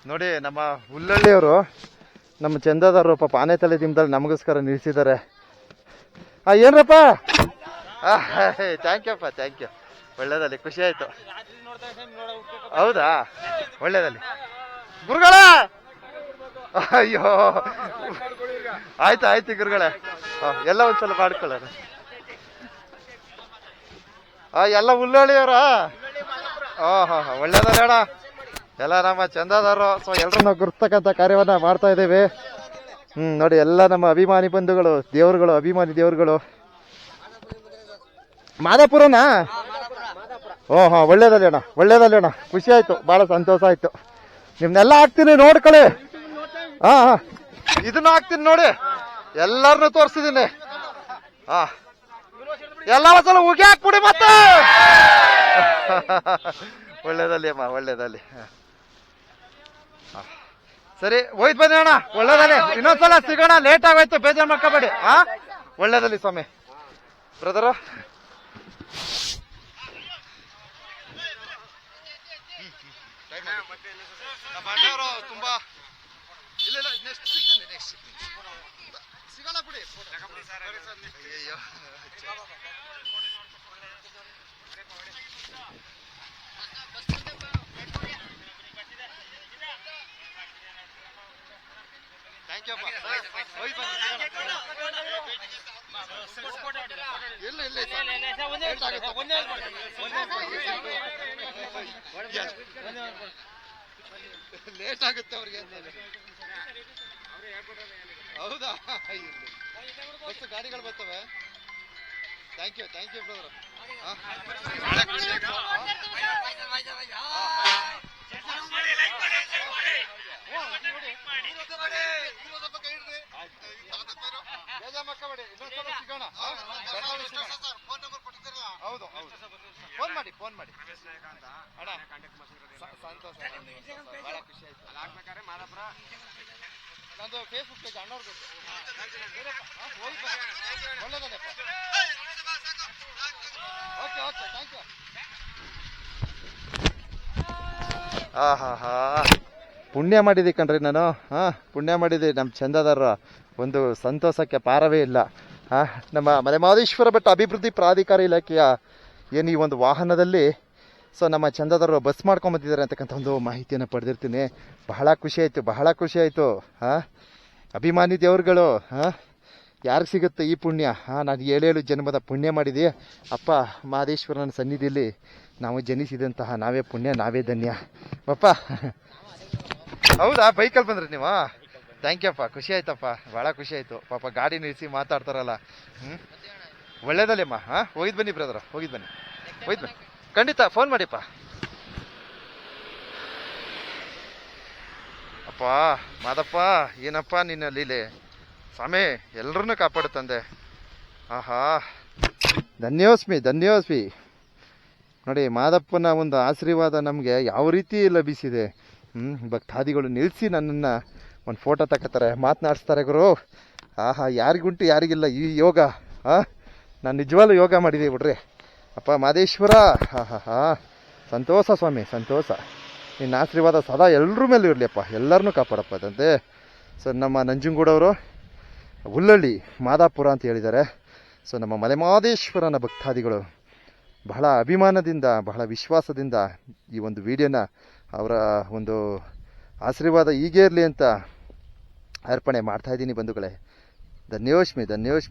ನೋಡಿ ನಮ್ಮ ಹುಲ್ಲಳ್ಳಿಯವರು ನಮ್ಮ ಚಂದದವರು ಪಾಪ ಆನೆ ತಲೆ ದಿನದಲ್ಲಿ ನಮಗೋಸ್ಕರ ನಿಲ್ಸಿದ್ದಾರೆ. ಏನ್ರಪ್ಪ, ಥ್ಯಾಂಕ್ ಯು ಅಪ್ಪ, ಥ್ಯಾಂಕ್ ಯು. ಒಳ್ಳೇದಲ್ಲಿ, ಖುಷಿ ಆಯ್ತು. ಹೌದಾ, ಒಳ್ಳೇದಲ್ಲಿ ಗುರುಗಳ. ಅಯ್ಯೋ ಆಯ್ತು ಗುರುಗಳೇ, ಎಲ್ಲ ಒಂದ್ಸಲ ಮಾಡ್ಕೊಳ್ಳೋಣ. ಎಲ್ಲ ಹುಲ್ಲಳ್ಳಿಯವರ. ಒಳ್ಳೇದಲ್ಲ ಅಣ್ಣ, ಎಲ್ಲ ನಮ್ಮ ಚಂದದವರು. ಸೊ ಎಲ್ಲರೂ ನಾವು ಗುರ್ತಕ್ಕಂಥ ಕಾರ್ಯವನ್ನ ಮಾಡ್ತಾ ಇದ್ದೇವೆ. ನೋಡಿ, ಎಲ್ಲ ನಮ್ಮ ಅಭಿಮಾನಿ ಬಂಧುಗಳು, ದೇವರುಗಳು, ಅಭಿಮಾನಿ ದೇವರುಗಳು. ಮಾದಾಪುರನಾ? ಒಳ್ಳೇದಲ್ಲಿ ಅಣ್ಣ, ಒಳ್ಳೇದಲ್ಲಿ ಅಣ್ಣ, ಖುಷಿ ಆಯ್ತು, ಬಹಳ ಸಂತೋಷ ಆಯ್ತು. ನಿಮ್ನೆಲ್ಲ ಹಾಕ್ತೀನಿ ನೋಡ್ಕೊಳ್ಳಿ. ಇದನ್ನ ಹಾಕ್ತೀನಿ ನೋಡಿ, ಎಲ್ಲರನ್ನೂ ತೋರಿಸಿದ್ದೀನಿ. ಎಲ್ಲ ಒಂದ್ಸಲ ಉಗಿ ಹಾಕ್ಬಿಡಿ ಮತ್ತೆ. ಒಳ್ಳೇದಲ್ಲಿ ಅಮ್ಮ, ಒಳ್ಳೇದಲ್ಲಿ. ಸರಿ, ಹೋಯ್ತು ಬನ್ನಿ ಅಣ್ಣ, ಒಳ್ಳೇದಲ್ಲಿ. ಇನ್ನೊಂದ್ಸಲ ಸಿಗೋಣ, ಲೇಟ್ ಆಗೋಯ್ತು, ಬೇಜಾರು ಮಾಡ್ಕೋಬೇಡಿ. ಒಳ್ಳೇದಲ್ಲಿ ಸ್ವಾಮಿ. ಬ್ರದರು, ತುಂಬಾ ಇಲ್ಲ, ನೆಕ್ಸ್ಟ್ ಸಿಗ್ತೀನಿ, ನೆಕ್ಸ್ಟ್ ಸಿಗೋಣ ಬಿಡಿ. ಅಯ್ಯೋ, ಥ್ಯಾಂಕ್ ಯು ಅಪ್ಪ. ಲೇಟ್ ಆಗುತ್ತೆ ಅವ್ರಿಗೆ. ಹೌದಾ, ಬಸ್ ಗಾಡಿಗಳು ಬರ್ತವೆ. Thank you brother. ಸಿಗೋಣ. ಹೌದು, ಫೋನ್ ಮಾಡಿ ಅಣ್ಣ, ಸಂತೋಷ, ಬಹಳ ಖುಷಿ ಆಯ್ತು. ನಂದು ಫೇಸ್ಬುಕ್ ಪೇಜ್ ಅಣ್ಣವ್ರಿಗೆ ಒಳ್ಳೇದಲ್ಲಪ್ಪ. Okay, thank you. ಪುಣ್ಯ ಮಾಡಿದ್ದೆ ಕಣ್ರಿ ನಾನು. ಪುಣ್ಯ ಮಾಡಿದ್ದೆ. ನಮ್ಮ ಚಂದದಾರ ಒಂದು ಸಂತೋಷಕ್ಕೆ ಪಾರವೇ ಇಲ್ಲ. ನಮ್ಮ ಮಲೆಮಹದೇಶ್ವರ ಬೆಟ್ಟ ಅಭಿವೃದ್ಧಿ ಪ್ರಾಧಿಕಾರ ಇಲಾಖೆಯ ಏನು ಈ ಒಂದು ವಾಹನದಲ್ಲಿ ಸೊ ನಮ್ಮ ಚಂದದಾರರು ಬಸ್ ಮಾಡ್ಕೊಂಬಂದಿದ್ದಾರೆ ಅಂತಕ್ಕಂಥ ಒಂದು ಮಾಹಿತಿಯನ್ನು ಪಡೆದಿರ್ತೀನಿ. ಬಹಳ ಖುಷಿ ಆಯಿತು. ಅಭಿಮಾನಿ ದೇವರುಗಳು, ಯಾರಿಗೆ ಸಿಗುತ್ತೆ ಈ ಪುಣ್ಯ? ನಾನು 7 ಜನ್ಮದ ಪುಣ್ಯ ಮಾಡಿದೆ. ಅಪ್ಪ ಮಹದೇಶ್ವರನ ಸನ್ನಿಧಿಯಲ್ಲಿ ನಾವು ಜನಿಸಿದಂತಹ ನಾವೇ ಪುಣ್ಯ, ನಾವೇ ಧನ್ಯ. ಅಪ್ಪ, ಹೌದಾ, ಬೈಕಲ್ಲಿ ಬಂದ್ರಿ ನೀವು? ಥ್ಯಾಂಕ್ ಯು ಅಪ್ಪ, ಖುಷಿ ಆಯ್ತಪ್ಪ, ಭಾಳ ಖುಷಿ ಆಯಿತು. ಪಾಪ ಗಾಡಿ ನಿಲ್ಲಿಸಿ ಮಾತಾಡ್ತಾರಲ್ಲ. ಒಳ್ಳೇದಲ್ಲಿ ಅಮ್ಮ. ಹೋಗಿದ್ದು ಬನ್ನಿ ಬ್ರದರ್, ಹೋಗಿದ್ದು ಬನ್ನಿ, ಖಂಡಿತ ಫೋನ್ ಮಾಡಿಪ್ಪ. ಅಪ್ಪ ಮಾದಪ್ಪ, ಏನಪ್ಪ ನಿನ್ನ ಲೀಲೆ ಸ್ವಾಮಿ, ಎಲ್ಲರನ್ನೂ ಕಾಪಾಡು ತಂದೆ. ಧನ್ಯೋಸ್ಮಿ. ನೋಡಿ, ಮಾದಪ್ಪನ ಒಂದು ಆಶೀರ್ವಾದ ನಮಗೆ ಯಾವ ರೀತಿ ಲಭಿಸಿದೆ. ಭಕ್ತಾದಿಗಳು ನಿಲ್ಲಿಸಿ ನನ್ನನ್ನು ಒಂದು ಫೋಟೋ ತಗೋತಾರೆ, ಮಾತನಾಡಿಸ್ತಾರೆ. ಗುರು, ಯಾರಿಗುಂಟು ಯಾರಿಗಿಲ್ಲ ಈ ಯೋಗ. ನಾನು ನಿಜವಾಗ್ಲೂ ಯೋಗ ಮಾಡಿದ್ದೀವಿ ಬಿಡ್ರಿ. ಅಪ್ಪ ಮಹದೇಶ್ವರ, ಸಂತೋಷ ಸ್ವಾಮಿ, ಸಂತೋಷ. ನಿನ್ನ ಆಶೀರ್ವಾದ ಸದಾ ಎಲ್ಲರ ಮೇಲೂ ಇರಲಿಯಪ್ಪ, ಎಲ್ಲರನ್ನೂ ಕಾಪಾಡಪ್ಪ ಅದಂತೆ. ಸೊ ನಮ್ಮ ನಂಜನಗೂಡವರು ಹುಲ್ಲಳ್ಳಿ ಮಾದಾಪುರ ಅಂತ ಹೇಳಿದ್ದಾರೆ. ಸೊ ನಮ್ಮ ಮಲೆಮಹದೇಶ್ವರನ ಭಕ್ತಾದಿಗಳು ಬಹಳ ಅಭಿಮಾನದಿಂದ, ಬಹಳ ವಿಶ್ವಾಸದಿಂದ ಈ ಒಂದು ವಿಡಿಯೋನ ಅವರ ಒಂದು ಆಶೀರ್ವಾದ ಹೀಗೇ ಇರಲಿ ಅಂತ ಅರ್ಪಣೆ ಮಾಡ್ತಾಯಿದ್ದೀನಿ ಬಂಧುಗಳೇ. ಧನ್ಯೋಸ್ಮಿ.